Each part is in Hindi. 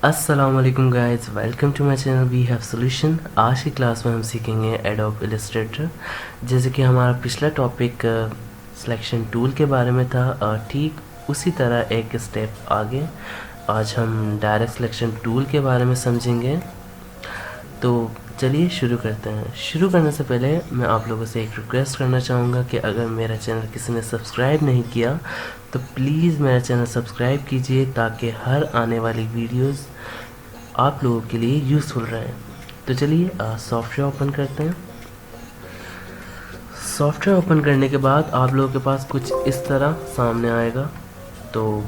अस्सलामुअलैकुम guys, welcome to my channel we have solution. आज की क्लास में हम सीखेंगे एडोब इलस्ट्रेटर। जैसे कि हमारा पिछला टॉपिक सिलेक्शन टूल के बारे में था, ठीक उसी तरह एक स्टेप आगे आज हम डायरेक्ट सिलेक्शन टूल के बारे में समझेंगे। तो चलिए शुरू करते हैं। शुरू करने से पहले मैं आप लोगों से एक रिक्वेस्ट करना चाहूँगा कि अगर मेरा चैनल किसी ने सब्सक्राइब नहीं किया तो प्लीज़ मेरा चैनल सब्सक्राइब कीजिए ताकि हर आने वाली वीडियोस आप लोगों के लिए यूज़फुल रहे। तो चलिए सॉफ्टवेयर ओपन करते हैं। सॉफ्टवेयर ओपन करने के बाद आप लोगों के पास कुछ इस तरह सामने आएगा। तो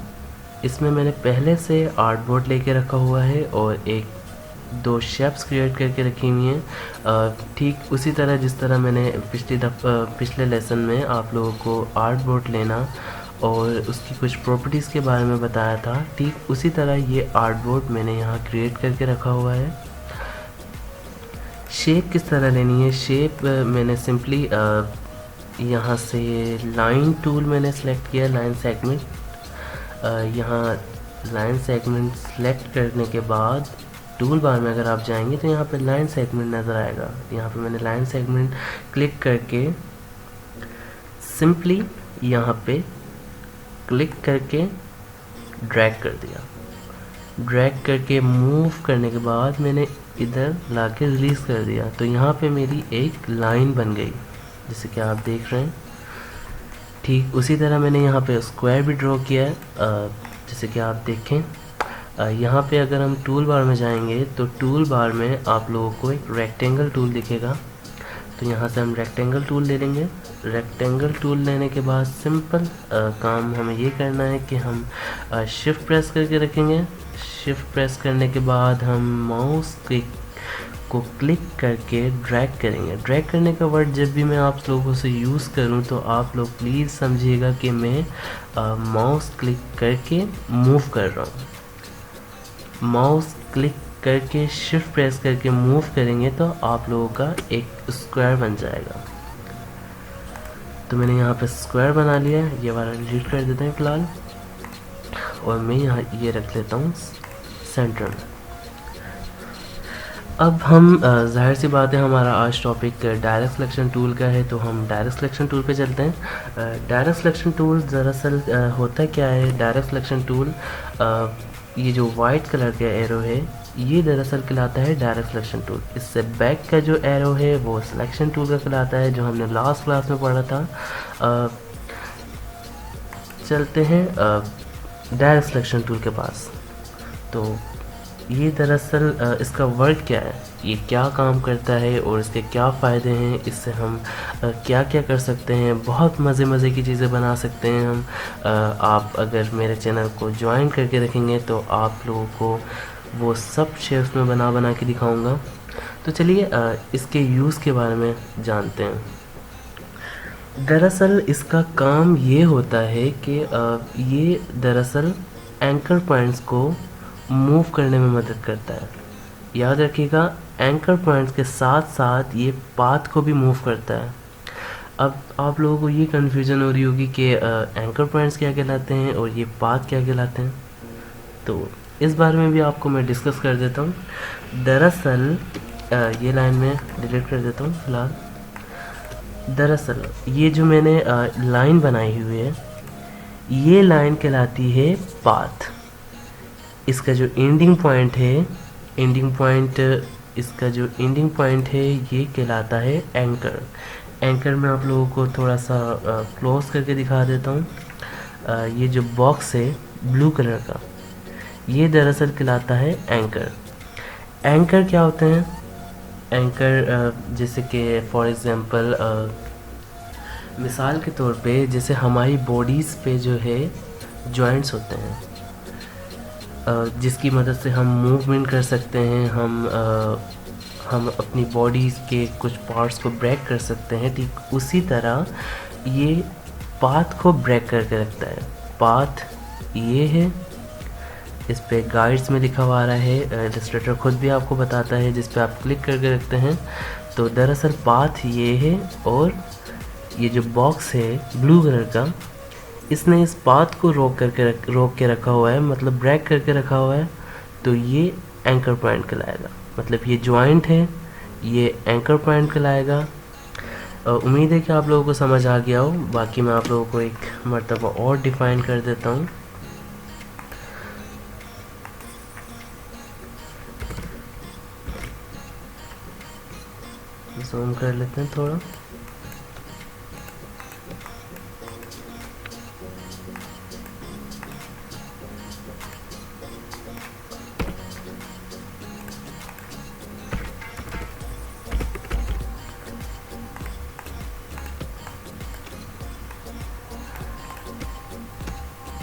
इसमें मैंने पहले से आर्टबोर्ड लेके रखा हुआ है और दो शेप्स क्रिएट करके रखी हुई हैं, ठीक उसी तरह जिस तरह मैंने पिछले लेसन में आप लोगों को आर्टबोर्ड लेना और उसकी कुछ प्रॉपर्टीज़ के बारे में बताया था। ठीक उसी तरह ये आर्टबोर्ड मैंने यहाँ क्रिएट करके रखा हुआ है। शेप किस तरह लेनी है? शेप मैंने सिंपली यहाँ से लाइन टूल मैंने सेलेक्ट किया, लाइन सेगमेंट। यहाँ लाइन सेगमेंट सेलेक्ट करने के बाद टूल बार में अगर आप जाएंगे तो यहाँ पे लाइन सेगमेंट नज़र आएगा। यहाँ पे मैंने लाइन सेगमेंट क्लिक करके सिंपली यहाँ पे क्लिक करके ड्रैग कर दिया। ड्रैग करके मूव करने के बाद मैंने इधर लाके रिलीज़ कर दिया। तो यहाँ पे मेरी एक लाइन बन गई जैसे कि आप देख रहे हैं। ठीक उसी तरह मैंने यहाँ पे स्क्वायर भी ड्रॉ किया है, जैसे कि आप देखें। यहाँ पे अगर हम टूल बार में जाएंगे तो टूल बार में आप लोगों को एक रेक्टेंगल टूल दिखेगा। तो यहाँ से हम रेक्टेंगल टूल ले लेंगे। रेक्टेंगल टूल लेने के बाद सिंपल काम हमें ये करना है कि हम शिफ्ट प्रेस करके रखेंगे। शिफ्ट प्रेस करने के बाद हम माउस को क्लिक करके ड्रैग करेंगे। ड्रैग करने का वर्ड जब भी मैं आप लोगों से यूज़ करूं तो आप लोग प्लीज़ समझिएगा कि मैं माउस क्लिक करके मूव कर रहा हूँ। माउस क्लिक करके शिफ्ट प्रेस करके मूव करेंगे तो आप लोगों का एक स्क्वायर बन जाएगा। तो मैंने यहाँ पे स्क्वायर बना लिया है। ये वाला डिलीट कर देते हैं फ़िलहाल और मैं यहाँ ये रख लेता हूँ सेंटर में। अब हम जाहिर सी बात है हमारा आज टॉपिक डायरेक्ट सिलेक्शन टूल का है, तो हम डायरेक्ट सिलेक्शन टूल पे चलते हैं। डायरेक्ट सिलेक्शन टूल दरअसल होता क्या है? डायरेक्ट सिलेक्शन टूल ये जो वाइट कलर का एरो है ये दरअसल कहलाता है डायरेक्ट सिलेक्शन टूल। इससे बैक का जो एरो है वो सिलेक्शन टूल का कहलाता है, जो हमने लास्ट क्लास में पढ़ा था। चलते हैं डायरेक्ट सिलेक्शन टूल के पास। तो ये दरअसल इसका वर्क क्या है, ये क्या काम करता है और इसके क्या फ़ायदे हैं, इससे हम क्या क्या कर सकते हैं। बहुत मज़े की चीज़ें बना सकते हैं हम। आप अगर मेरे चैनल को ज्वाइन करके रखेंगे तो आप लोगों को वो सब शेप्स में बना के दिखाऊंगा। तो चलिए इसके यूज़ के बारे में जानते हैं। दरअसल इसका काम ये होता है कि ये दरअसल एंकर पॉइंट्स को मूव करने में मदद करता है। याद रखिएगा, एंकर पॉइंट्स के साथ साथ ये पाथ को भी मूव करता है। अब आप लोगों को ये कन्फ्यूज़न हो रही होगी कि एंकर पॉइंट्स क्या कहलाते हैं और ये पाथ क्या कहलाते हैं। तो इस बारे में भी आपको मैं डिस्कस कर देता हूँ। दरअसल ये लाइन में डिलीट कर देता हूँ फ़िलहाल। दरअसल ये जो मैंने लाइन बनाई हुई है ये लाइन कहलाती है पाथ। इसका जो एंडिंग पॉइंट है, इसका जो एंडिंग पॉइंट है ये कहलाता है एंकर। एंकर में आप लोगों को थोड़ा सा क्लोज करके दिखा देता हूँ। ये जो बॉक्स है ब्लू कलर का ये दरअसल कहलाता है एंकर। एंकर क्या होते हैं? एंकर जैसे कि फॉर एग्ज़ाम्पल मिसाल के तौर पे जैसे हमारी बॉडीज़ पे जो है जॉइंट्स होते हैं, जिसकी मदद से हम मूवमेंट कर सकते हैं। हम अपनी बॉडी के कुछ पार्ट्स को ब्रेक कर सकते हैं। ठीक उसी तरह ये पाथ को ब्रेक करके रखता है। पाथ ये है, इस पे गाइड्स में लिखा हुआ आ रहा है, इलस्ट्रेटर खुद भी आपको बताता है जिस पे आप क्लिक करके रखते हैं। तो दरअसल पाथ ये है और ये जो बॉक्स है ब्लू कलर का इसने इस पाथ को रोक के रखा हुआ है, मतलब ब्रेक करके रखा हुआ है। तो ये एंकर पॉइंट कहलाएगा, मतलब ये जॉइंट है, ये एंकर पॉइंट कहलाएगा। उम्मीद है कि आप लोगों को समझ आ गया हो। बाकी मैं आप लोगों को एक मर्तबा और डिफ़ाइन कर देता हूँ। जूम कर लेते हैं थोड़ा।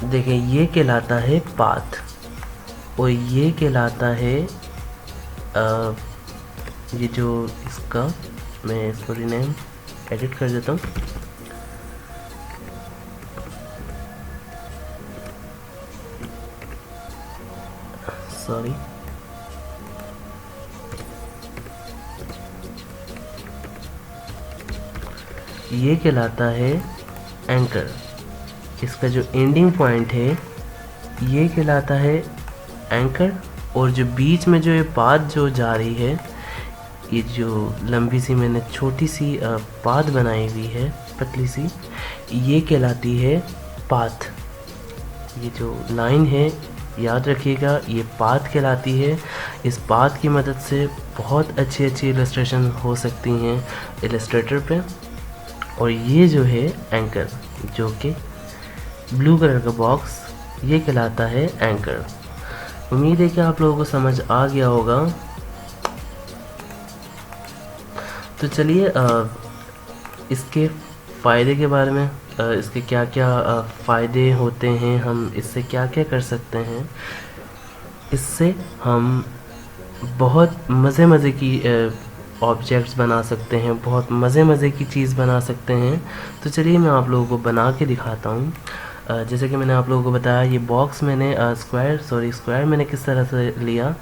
देखें, ये कहलाता है पाथ और ये कहलाता है ये जो इसका, मैं इसको रीनेम एडिट कर देता हूँ। सॉरी, ये कहलाता है एंकर। इसका जो एंडिंग पॉइंट है ये कहलाता है एंकर, और जो बीच में जो ये पाथ जो जा रही है, ये जो लंबी सी मैंने छोटी सी पाथ बनाई हुई है पतली सी, ये कहलाती है पाथ। ये जो लाइन है याद रखिएगा, ये पाथ कहलाती है। इस पाथ की मदद से बहुत अच्छी अच्छी इलस्ट्रेशन हो सकती हैं इलस्ट्रेटर पे। और ये जो है एंकर, जो कि ब्लू कलर का बॉक्स, ये कहलाता है एंकर। उम्मीद है कि आप लोगों को समझ आ गया होगा। तो चलिए इसके फ़ायदे के बारे में, इसके क्या क्या फ़ायदे होते हैं, हम इससे क्या क्या कर सकते हैं। इससे हम बहुत मज़े की ऑब्जेक्ट्स बना सकते हैं, बहुत मज़े की चीज़ बना सकते हैं। तो चलिए मैं आप लोगों को बना के दिखाता हूँ। जैसे कि मैंने आप लोगों को बताया, ये बॉक्स मैंने स्क्वायर मैंने किस तरह से लिया।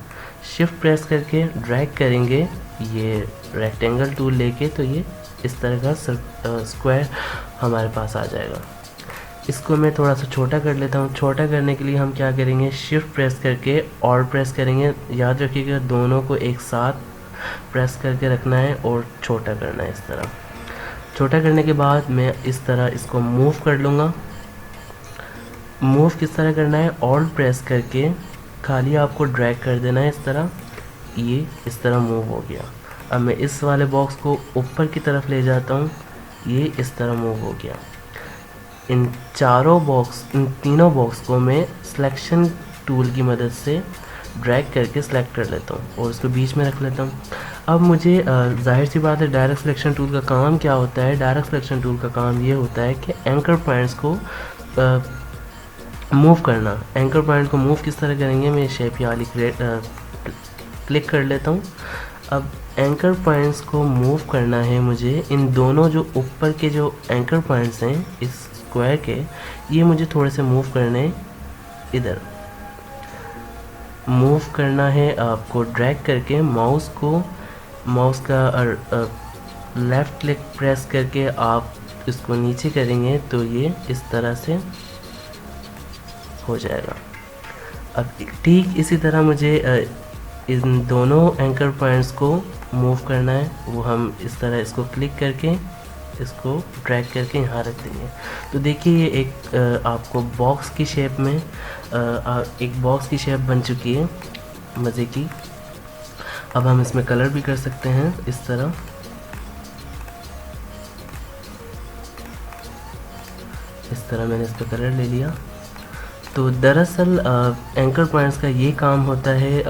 शिफ्ट प्रेस करके ड्रैग करेंगे ये रेक्टेंगल टूल लेके, तो ये इस तरह का स्क्वायर हमारे पास आ जाएगा। इसको मैं थोड़ा सा छोटा कर लेता हूँ। छोटा करने के लिए हम क्या करेंगे, शिफ्ट प्रेस करके और प्रेस करेंगे। याद रखिएगा दोनों को एक साथ प्रेस करके रखना है और छोटा करना है। इस तरह छोटा करने के बाद मैं इस तरह इसको मूव कर लूँगा। मूव किस तरह करना है, ऑल्ट प्रेस करके खाली आपको ड्रैग कर देना है इस तरह। ये इस तरह मूव हो गया। अब मैं इस वाले बॉक्स को ऊपर की तरफ ले जाता हूँ, ये इस तरह मूव हो गया। इन तीनों बॉक्स को मैं सिलेक्शन टूल की मदद से ड्रैग करके सिलेक्ट कर लेता हूँ और उसको बीच में रख लेता हूँ। अब मुझे जाहिर सी बात है, डायरेक्ट सिलेक्शन टूल का काम क्या होता है। डायरेक्ट सिलेक्शन टूल का काम ये होता है कि एंकर पॉइंट्स को मूव करना। एंकर पॉइंट को मूव किस तरह करेंगे, मैं शेप यहाँ क्लिक कर लेता हूँ। अब एंकर पॉइंट्स को मूव करना है मुझे। इन दोनों जो ऊपर के जो एंकर पॉइंट्स हैं इस स्क्वायर के, ये मुझे थोड़े से मूव करने, इधर मूव करना है आपको ड्रैग करके। माउस का लेफ़्ट क्लिक प्रेस करके आप इसको नीचे करेंगे तो ये इस तरह से हो जाएगा। अब ठीक इसी तरह मुझे इन दोनों एंकर पॉइंट्स को मूव करना है। वो हम इस तरह इसको क्लिक करके इसको ड्रैग करके यहाँ रख देंगे। तो देखिए ये एक आपको बॉक्स की शेप में एक बॉक्स की शेप बन चुकी है मज़े की। अब हम इसमें कलर भी कर सकते हैं इस तरह। इस तरह मैंने इस पर कलर ले लिया। तो दरअसल एंकर पॉइंट्स का ये काम होता है।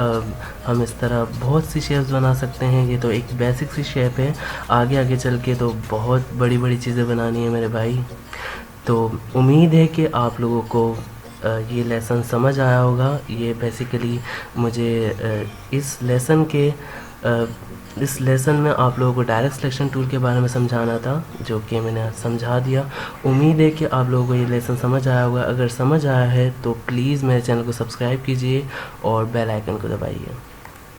हम इस तरह बहुत सी शेप्स बना सकते हैं। ये तो एक बेसिक सी शेप है, आगे आगे चल के तो बहुत बड़ी बड़ी चीज़ें बनानी है मेरे भाई। तो उम्मीद है कि आप लोगों को ये लेसन समझ आया होगा। ये बेसिकली मुझे इस लेसन में आप लोगों को डायरेक्ट सिलेक्शन टूल के बारे में समझाना था, जो कि मैंने समझा दिया। उम्मीद है कि आप लोगों को ये लेसन समझ आया होगा। अगर समझ आया है तो प्लीज़ मेरे चैनल को सब्सक्राइब कीजिए और बेल आइकन को दबाइए।